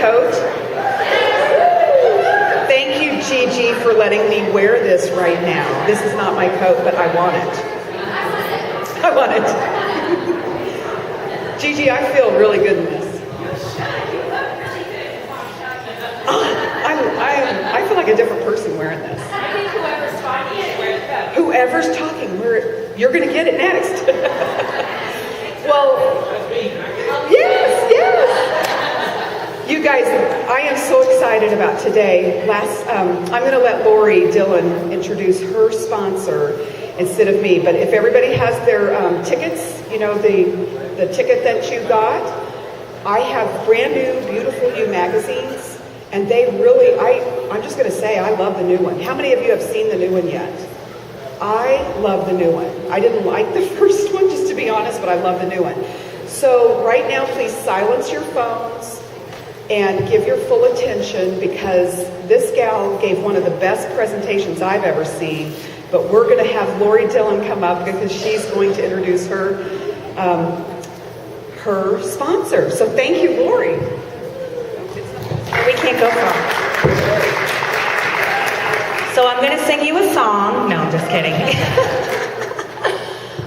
coat. Thank you, Gigi, for letting me wear this right now. This is not my coat, but I want it. I want it. Gigi, I feel really good in this. I feel like a different person wearing this. I think whoever's talking should wear it. Whoever's talking, you're going to get it next. Well, yes. You guys, I am so excited about today. I'm going to let Laurie Dillon introduce her sponsor instead of me. But if everybody has their tickets, you know, the ticket that you got, I have brand new, beautiful You magazines. And they really, I'm just going to say, I love the new one. How many of you have seen the new one yet? I love the new one. I didn't like the first one, just to be honest, but I love the new one. So right now, please silence your phones and give your full attention, because this gal gave one of the best presentations I've ever seen. But we're going to have Laurie Dillon come up because she's going to introduce her sponsor. So thank you, Laurie. We can't go far. So I'm going to sing you a song. No, I'm just kidding.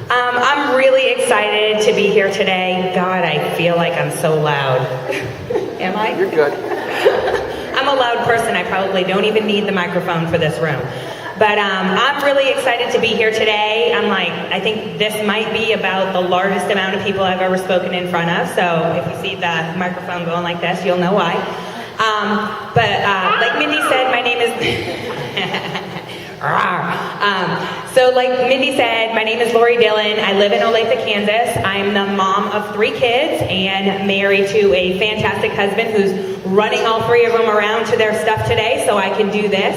I'm really excited to be here today. God, I feel like I'm so loud. Am I? You're good. I'm a loud person. I probably don't even need the microphone for this room. But I'm really excited to be here today. I think this might be about the largest amount of people I've ever spoken in front of. So if you see the microphone going like this, you'll know why. Like Mindy said, my name is... like Mindy said, my name is Laurie Dillon. I live in Olathe, Kansas. I'm the mom of 3 kids and married to a fantastic husband who's running all 3 of them around to their stuff today so I can do this.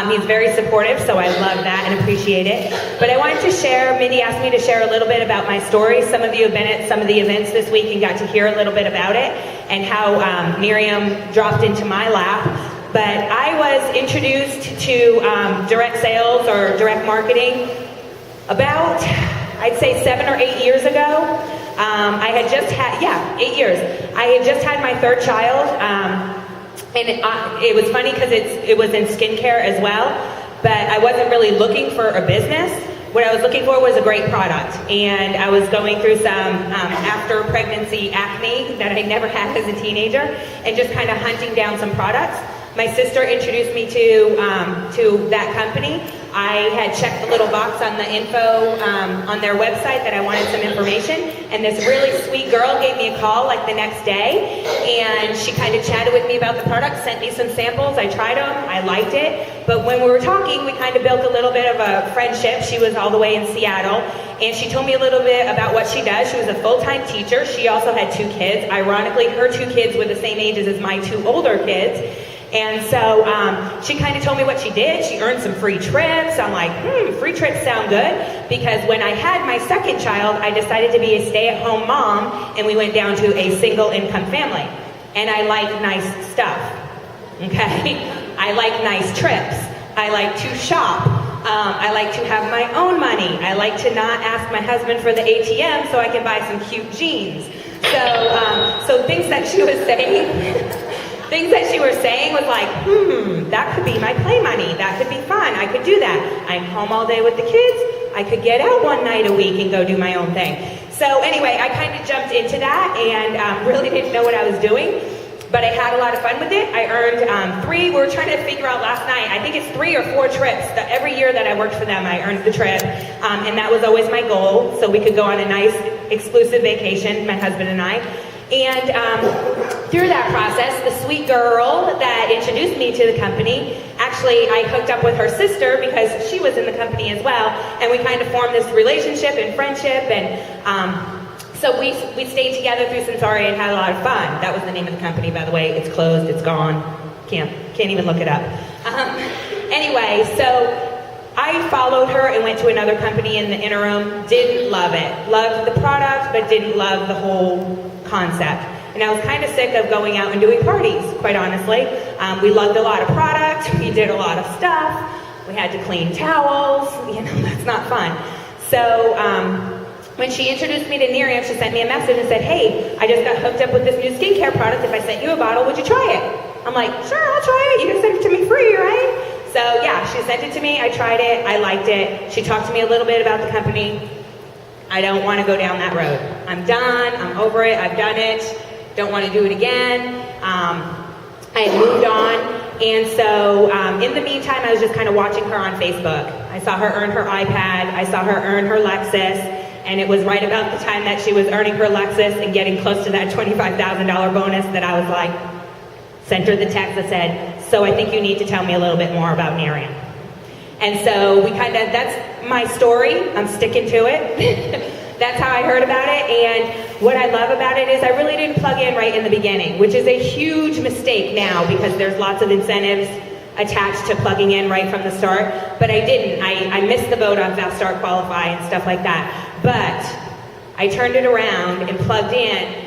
He's very supportive, so I love that and appreciate it. But I wanted to share, Mindy asked me to share a little bit about my story. Some of you have been at some of the events this week and got to hear a little bit about it and how Nerium dropped into my lap. But I was introduced to direct sales or direct marketing about, I'd say 7 or 8 years ago. I had just had, 8 years. I had just had my 3rd child. And it was funny because it was in skincare as well, but I wasn't really looking for a business. What I was looking for was a great product, and I was going through some after pregnancy acne that I never had as a teenager, and just kind of hunting down some products. My sister introduced me to that company. I had checked the little box on the info on their website that I wanted some information, and this really sweet girl gave me a call like the next day, and she kind of chatted with me about the product, sent me some samples. I tried them, I liked it, but when we were talking, we kind of built a little bit of a friendship. She was all the way in Seattle, and she told me a little bit about what she does. She was a full-time teacher. She also had 2 kids. Ironically, her 2 kids were the same ages as my 2 older kids. And so she kind of told me what she did. She earned some free trips. I'm like, free trips sound good. Because when I had my 2nd child, I decided to be a stay-at-home mom, and we went down to a single-income family. And I like nice stuff, okay? I like nice trips. I like to shop. I like to have my own money. I like to not ask my husband for the ATM so I can buy some cute jeans. So things that she was saying... Things that she was saying was like, that could be my play money. That could be fun. I could do that. I'm home all day with the kids. I could get out one night a week and go do my own thing. So anyway, I kind of jumped into that and really didn't know what I was doing. But I had a lot of fun with it. I earned 3, we were trying to figure out last night, I think it's 3 or 4 trips. Every year that I worked for them, I earned the trip. And that was always my goal, so we could go on a nice exclusive vacation, my husband and I. And through that process, the sweet girl that introduced me to the company, actually I hooked up with her sister because she was in the company as well, and we kind of formed this relationship and friendship, and so we stayed together through Sensari and had a lot of fun. That was the name of the company, by the way. It's closed, it's gone, can't even look it up. Anyway, so I followed her and went to another company in the interim, didn't love it. Loved the product, but didn't love the whole concept. And I was kind of sick of going out and doing parties, quite honestly. We lugged a lot of product, we did a lot of stuff, we had to clean towels, that's not fun. So when she introduced me to Nerium, she sent me a message and said, hey, I just got hooked up with this new skincare product. If I sent you a bottle, would you try it? I'm like, sure, I'll try it. You can send it to me free, right? So yeah, she sent it to me. I tried it. I liked it. She talked to me a little bit about the company. I don't want to go down that road. I'm done. I'm over it. I've done it. Don't want to do it again. I had moved on. And so in the meantime, I was just kind of watching her on Facebook. I saw her earn her iPad. I saw her earn her Lexus. And it was right about the time that she was earning her Lexus and getting close to that $25,000 bonus that I was like, sent her the text that said, so I think you need to tell me a little bit more about Nerium. And so we that's my story. I'm sticking to it. That's how I heard about it. And what I love about it is I really didn't plug in right in the beginning, which is a huge mistake now because there's lots of incentives attached to plugging in right from the start. But I didn't. I missed the boat on Fast Start Qualify and stuff like that. But I turned it around and plugged in.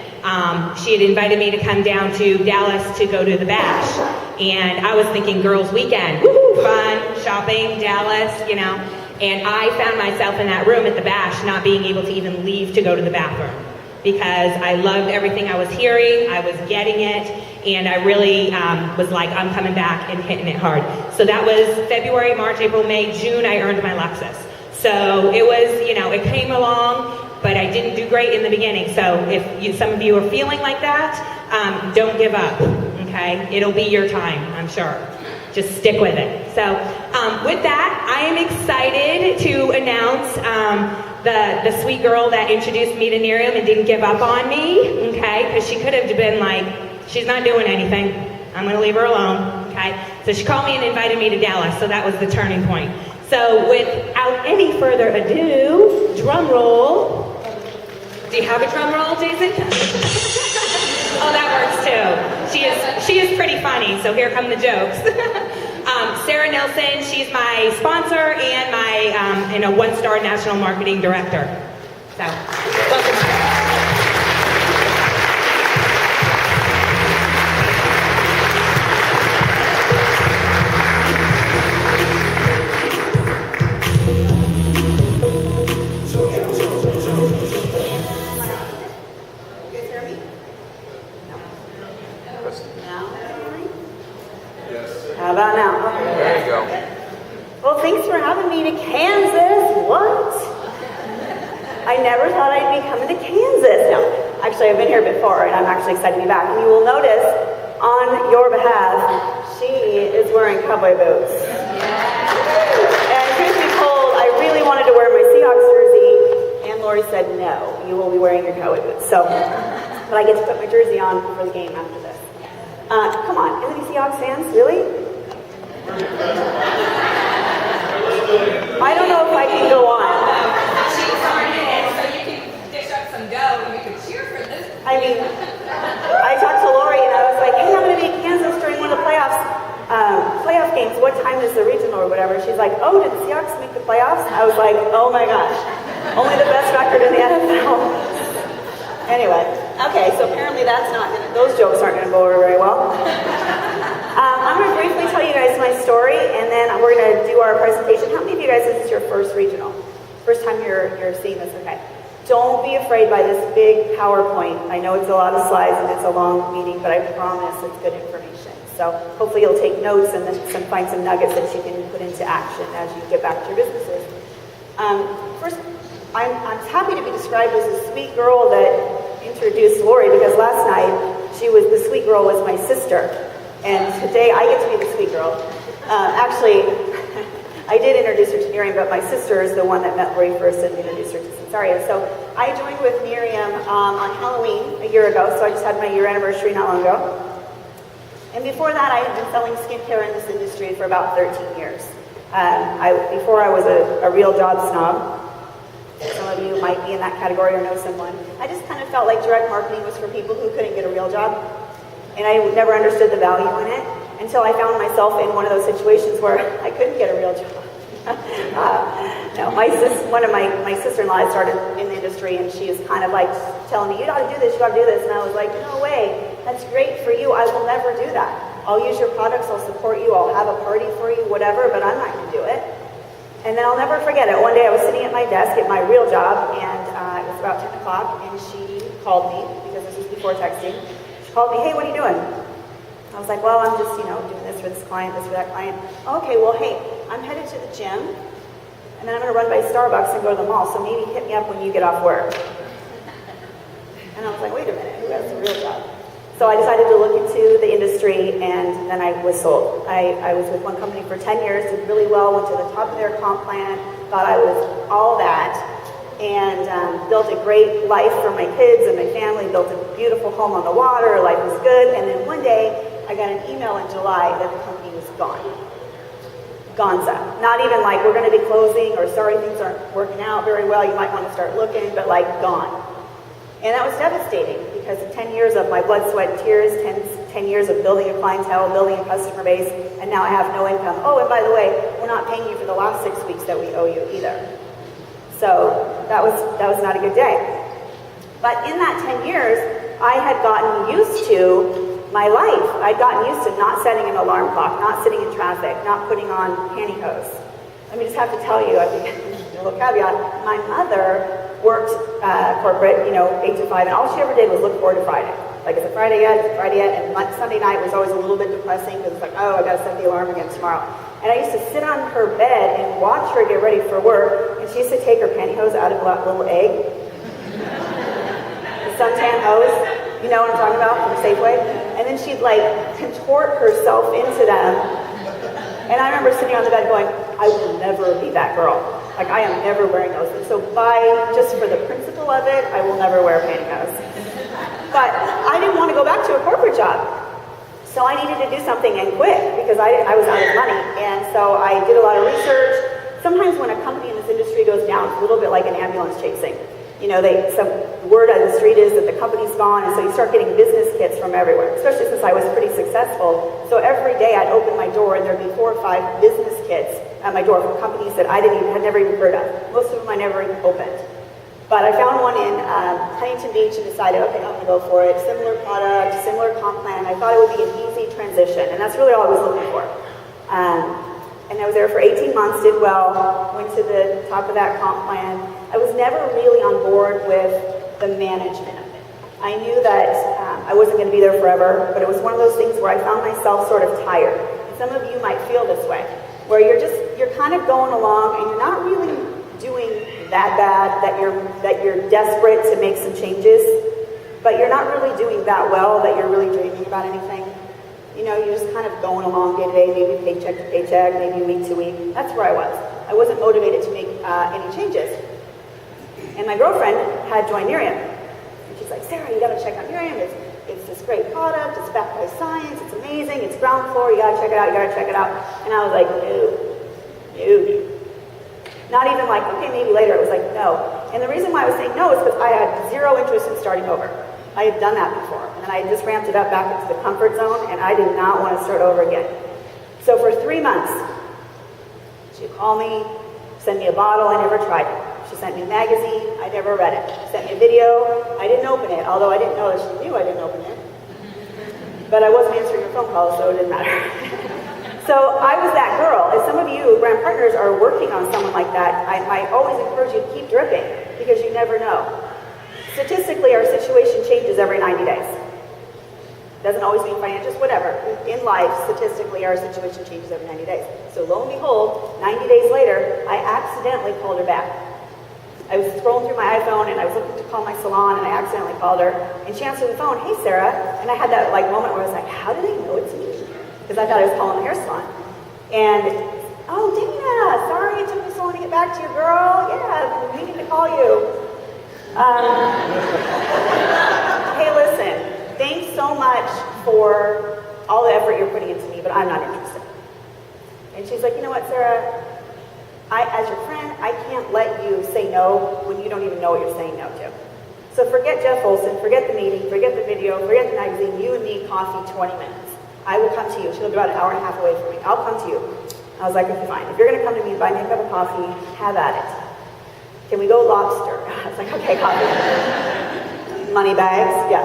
She had invited me to come down to Dallas to go to the bash. And I was thinking girls' weekend, woo, fun, shopping, Dallas, you know. And I found myself in that room at the bash not being able to even leave to go to the bathroom because I loved everything I was hearing, I was getting it, and I really was like, I'm coming back and hitting it hard. So that was February, March, April, May, June, I earned my Lexus. So it was, you know, it came along, but I didn't do great in the beginning. So if some of you are feeling like that, don't give up, okay? It'll be your time, I'm sure. Just stick with it. So with that, I am excited to announce the sweet girl that introduced me to Nerium and didn't give up on me, okay? Because she could have been like, she's not doing anything. I'm going to leave her alone, okay? So she called me and invited me to Dallas, so that was the turning point. So without any further ado, drum roll. Do you have a drum roll, Jason? Oh, that works too. She is pretty funny, so here come the jokes. Sarah Nilsen, she's my sponsor and my a one-star national marketing director. So, welcome. How about now? Okay. There you go. Well, thanks for having me to Kansas. What? I never thought I'd be coming to Kansas. No, actually, I've been here before, and I'm actually excited to be back. And you will notice, on your behalf, she is wearing cowboy boots. And truth be told, I really wanted to wear my Seahawks jersey, and Laurie said, no, you will be wearing your cowboy boots. So, but I get to put my jersey on for the game after this. Come on, any Seahawks fans? Really? I don't know if I can go on. She's started it, so you can dish up some dough and you can cheer for this. I mean, I talked to Laurie and I was like, hey, I'm going to be in Kansas during one of the playoff games. What time is the regional or whatever? She's like, oh, did the Seahawks make the playoffs? I was like, oh my gosh, only the best record in the NFL. Anyway, okay, so apparently those jokes aren't going to go over very well. I'm going to briefly tell you guys my story, and then we're going to do our presentation. How many of you guys, this is your first regional? First time you're seeing this, okay. Don't be afraid by this big PowerPoint. I know it's a lot of slides and it's a long meeting, but I promise it's good information. So hopefully you'll take notes and then find some nuggets that you can put into action as you get back to your businesses. First, I'm happy to be described as a sweet girl that introduced Laurie, because last night the sweet girl was my sister. And today I get to be the sweet girl. Actually, I did introduce her to Nerium, but my sister is the one that met Laurie first and introduced her to Sensaria. So I joined with Nerium on Halloween a year ago, so I just had my year anniversary not long ago. And before that, I had been selling skincare in this industry for about 13 years. Before I was a real job snob. Some of you might be in that category or know someone. I just kind of felt like direct marketing was for people who couldn't get a real job. And I never understood the value in it until I found myself in one of those situations where I couldn't get a real job. One of my sister-in-law started in the industry, and she is kind of like telling me, you ought to do this, you ought to do this. And I was like, no way, that's great for you. I will never do that. I'll use your products, I'll support you, I'll have a party for you, whatever, but I'm not going to do it. And then I'll never forget it. One day I was sitting at my desk at my real job, and it about 10 o'clock, and she called me, because this was before texting. She called me, hey, what are you doing? I was like, well, I'm just, doing this for this client, this for that client. Okay, well, hey, I'm headed to the gym, and then I'm going to run by Starbucks and go to the mall, so maybe hit me up when you get off work. And I was like, wait a minute, who has a real job? So I decided to look into the industry, and then I was sold. I was with one company for 10 years, did really well, went to the top of their comp plan, thought I was all that, and built a great life for my kids and my family, built a beautiful home on the water, life was good, and then one day, I got an email in July that the company was gone. Gonza. Not even like, we're going to be closing, or sorry, things aren't working out very well, you might want to start looking, but like, gone. And that was devastating, because 10 years of my blood, sweat, and tears, 10 years of building a clientele, building a customer base, and now I have no income. Oh, and by the way, we're not paying you for the last 6 weeks that we owe you either. So that was not a good day. But in that 10 years, I had gotten used to my life. I'd gotten used to not setting an alarm clock, not sitting in traffic, not putting on pantyhose. Let me just have to tell you, I think, a little caveat, my mother worked corporate, 8 to 5, and all she ever did was look forward to Friday. Like, is it Friday yet? Is it Friday yet? And Sunday night was always a little bit depressing, because it's like, oh, I got to set the alarm again tomorrow. And I used to sit on her bed and watch her get ready for work, and she used to take her pantyhose out of that little egg. The suntan hose, you know what I'm talking about, from Safeway? And then she'd like contort herself into them. And I remember sitting on the bed going, I will never be that girl. Like, I am never wearing those. And so just for the principle of it, I will never wear pantyhose. But I didn't want to go back to a corporate job. So I needed to do something and quit, because I was out of money. And so I did a lot of research. Sometimes when a company in this industry goes down, it's a little bit like an ambulance chasing. Some word on the street is that the company's gone, and so you start getting business kits from everywhere, especially since I was pretty successful. So every day I'd open my door, and there'd be 4 or 5 business kits at my door from companies that I had never even heard of. Most of them I never even opened. But I found one in Huntington Beach and decided, okay, I'm going to go for it. Similar product, similar comp plan. I thought it would be an easy transition, and that's really all I was looking for. And I was there for 18 months, did well, went to the top of that comp plan. I was never really on board with the management of it. I knew that I wasn't going to be there forever, but it was one of those things where I found myself sort of tired. And some of you might feel this way, where you're kind of going along and you're not really doing that bad that you're desperate to make some changes, but you're not really doing that well that you're really dreaming about anything. You're just kind of going along day to day, maybe paycheck to paycheck, maybe week to week. That's where I was. I wasn't motivated to make any changes. And my girlfriend had joined Nerium. And she's like, Sarah, you got to check out Nerium. It's this great product. It's backed by science. It's amazing. It's ground floor. You got to check it out. You got to check it out. And I was like, no. Not even like, okay, maybe later. It was like, no. And the reason why I was saying no is because I had zero interest in starting over. I had done that before, and then I just ramped it up back into the comfort zone, and I did not want to start over again. So for 3 months, she'd call me, send me a bottle, I never tried it. She sent me a magazine, I never read it. She sent me a video, I didn't open it, although I didn't know that she knew I didn't open it. But I wasn't answering her phone calls, so it didn't matter. So I was that girl. As some of you brand partners are working on someone like that, I always encourage you to keep dripping, because you never know. Statistically, our situation changes every 90 days. Doesn't always mean financial, just whatever. In life, statistically, our situation changes every 90 days. So lo and behold, 90 days later, I accidentally called her back. I was scrolling through my iPhone, and I was looking to call my salon, and I accidentally called her. And she answered the phone, hey, Sarah. And I had that moment where I was like, how do they know it's me? Because I thought I was calling the hair salon. And, oh, Dana, sorry it took me so long to get back to you, girl. Yeah, I've been meaning to call you. Hey, listen, thanks so much for all the effort you're putting into me, but I'm not interested. And she's like, you know what, Sarah? As your friend, I can't let you say no when you don't even know what you're saying no to. So forget Jeff Olson, forget the meeting, forget the video, forget the magazine. You and me, coffee, 20 minutes. I will come to you. She lived about an hour and a half away from me. I'll come to you. I was like, okay, fine. If you're going to come to me, buy me a cup of coffee, have at it. Can we go lobster? I was like, okay, coffee. Money bags, yeah.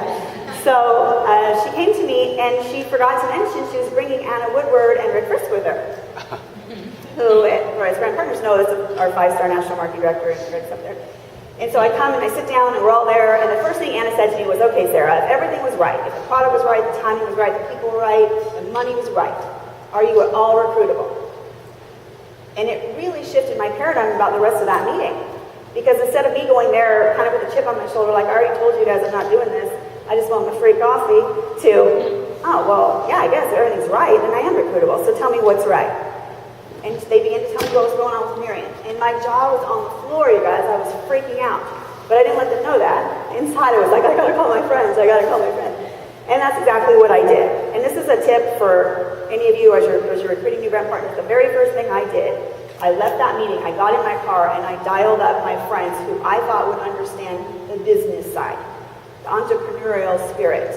So she came to me, and she forgot to mention she was bringing Anna Woodward and Rick Frisk with her, who, as brand partners know, is our 5-star national marketing director, and Rick's up there. And so I come and I sit down and we're all there, and the first thing Anna said to me was, okay, Sarah, if everything was right, if the product was right, the timing was right, the people were right, the money was right, are you at all recruitable? And it really shifted my paradigm about the rest of that meeting. Because instead of me going there kind of with a chip on my shoulder, like, I already told you guys I'm not doing this, I just want my free coffee, to, oh, well, yeah, I guess everything's right, and I am recruitable, so tell me what's right. And they began to tell me what was going on with Nerium. And my jaw was on the floor, you guys. I was freaking out. But I didn't let them know that. Inside, I was like, I gotta call my friends. I gotta call my friends. And that's exactly what I did. And this is a tip for any of you as you're recruiting new brand partners. The very first thing I did, I left that meeting, I got in my car, and I dialed up my friends who I thought would understand the business side, the entrepreneurial spirit.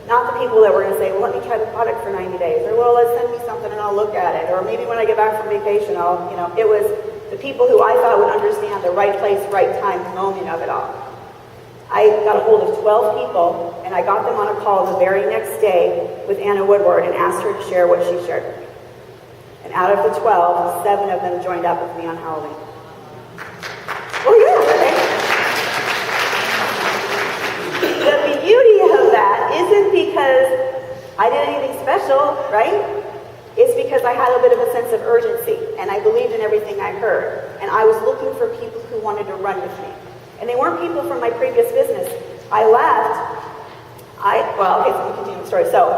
Not the people that were going to say, well, let me try the product for 90 days, or, well, let's send me something and I'll look at it, or maybe when I get back from vacation, it was the people who I thought would understand the right place, right time moment of it all. I got a hold of 12 people, and I got them on a call the very next day with Anna Woodward and asked her to share what she shared with me. And out of the 12, 7 of them joined up with me on Halloween. Oh, yeah, okay. The beauty of that isn't because I did anything special, right? It's because I had a bit of a sense of urgency, and I believed in everything I heard. And I was looking for people who wanted to run with me. And they weren't people from my previous business. I left. So let me continue the story. So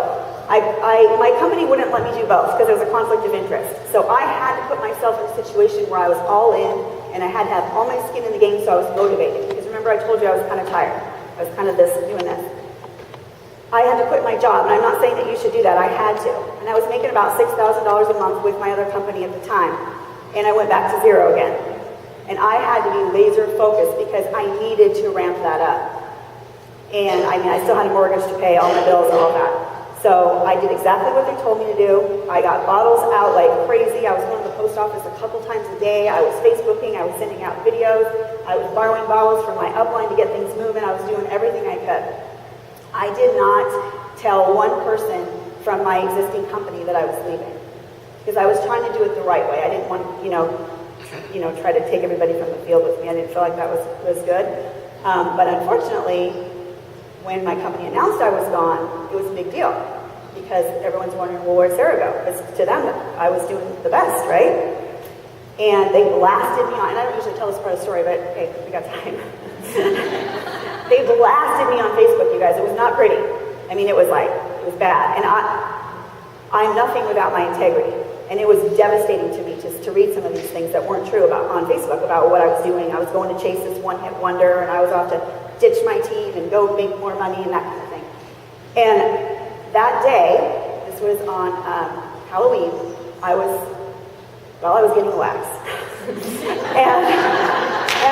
my company wouldn't let me do both because there was a conflict of interest. So I had to put myself in a situation where I was all in, and I had to have all my skin in the game so I was motivated. Because remember I told you I was kind of tired. I was kind of doing this. I had to quit my job, and I'm not saying that you should do that. I had to. And I was making about $6,000 a month with my other company at the time. And I went back to zero again. And I had to be laser focused because I needed to ramp that up. And I still had a mortgage to pay, all my bills and all that. So I did exactly what they told me to do. I got bottles out like crazy. I was going to the post office a couple times a day. I was Facebooking. I was sending out videos. I was borrowing bottles from my upline to get things moving. I was doing everything I could. I did not tell one person from my existing company that I was leaving because I was trying to do it the right way. I didn't want to, try to take everybody from the field with me. I didn't feel like that was good. But unfortunately, when my company announced I was gone, it was a big deal because everyone's wondering, well, where'd Sarah go? Because to them, I was doing the best, right? And they blasted me on, and I don't usually tell this part of the story, but hey, we got time. They blasted me on Facebook, you guys. It was not pretty. I mean, it was bad. And I'm nothing without my integrity. And it was devastating to me just to read some of these things that weren't true on Facebook about what I was doing. I was going to chase this one-hit wonder, and I was off to ditch my team and go make more money and that kind of thing. And that day, this was on Halloween, I was getting waxed. and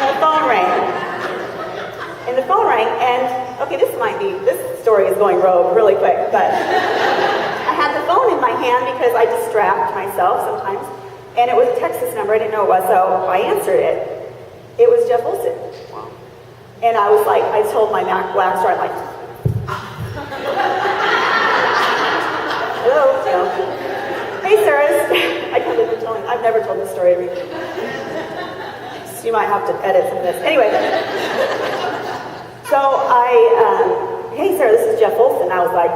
the phone rang. And the phone rang, and okay, this story is going rogue really quick, but I had the phone in my hand because I distract myself sometimes, and it was a Texas number, I didn't know it was, so I answered it. It was Jeff Olson. Wow. And I was like, I told my waxer, I'm like, hello, hey Sarah, I can't believe I'm telling, I've never told this story to you. So you might have to edit some of this. Anyway. So hey Sarah, this is Jeff Olson. I was like,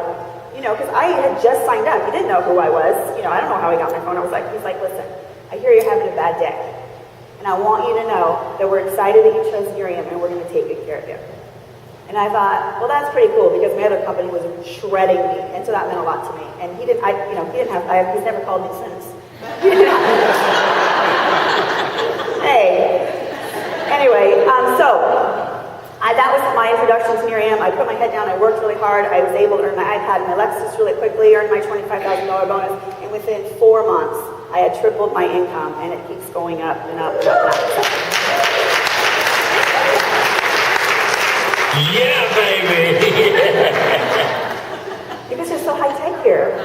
because I had just signed up. He didn't know who I was. I don't know how he got my phone. He's like, listen, I hear you're having a bad day. And I want you to know that we're excited that you chose Nerium and we're going to take good care of you. And I thought, well, that's pretty cool because my other company was shredding me. And so that meant a lot to me. And he's never called me since. Hey. Anyway, that was my introduction to Nerium. I put my head down, I worked really hard, I was able to earn my iPad and my Lexus really quickly, earned my $25,000 bonus, and within 4 months, I had tripled my income, and it keeps going up and up and up and up. Yeah, baby! Because it's so high-tech here.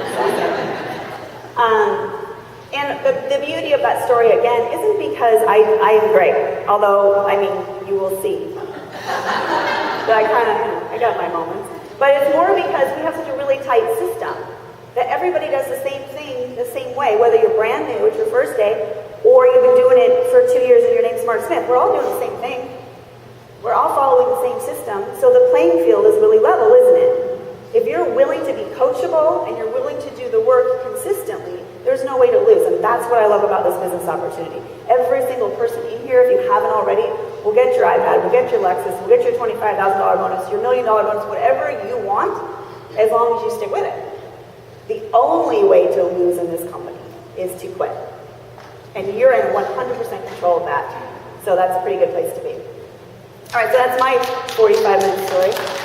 And the beauty of that story, again, isn't because I am great, although, you will see. But I got my moments. But it's more because we have such a really tight system that everybody does the same thing the same way, whether you're brand new, it's your first day, or you've been doing it for 2 years and your name's Mark Smith. We're all doing the same thing. We're all following the same system, so the playing field is really level, isn't it? If you're willing to be coachable and you're willing to do the work consistently, there's no way to lose, and that's what I love about this business opportunity. Every single person in here, if you haven't already, will get your iPad, will get your Lexus, will get your $25,000 bonus, your $1 million bonus, whatever you want, as long as you stick with it. The only way to lose in this company is to quit. And you're in 100% control of that. So that's a pretty good place to be. All right, so that's my 45-minute story.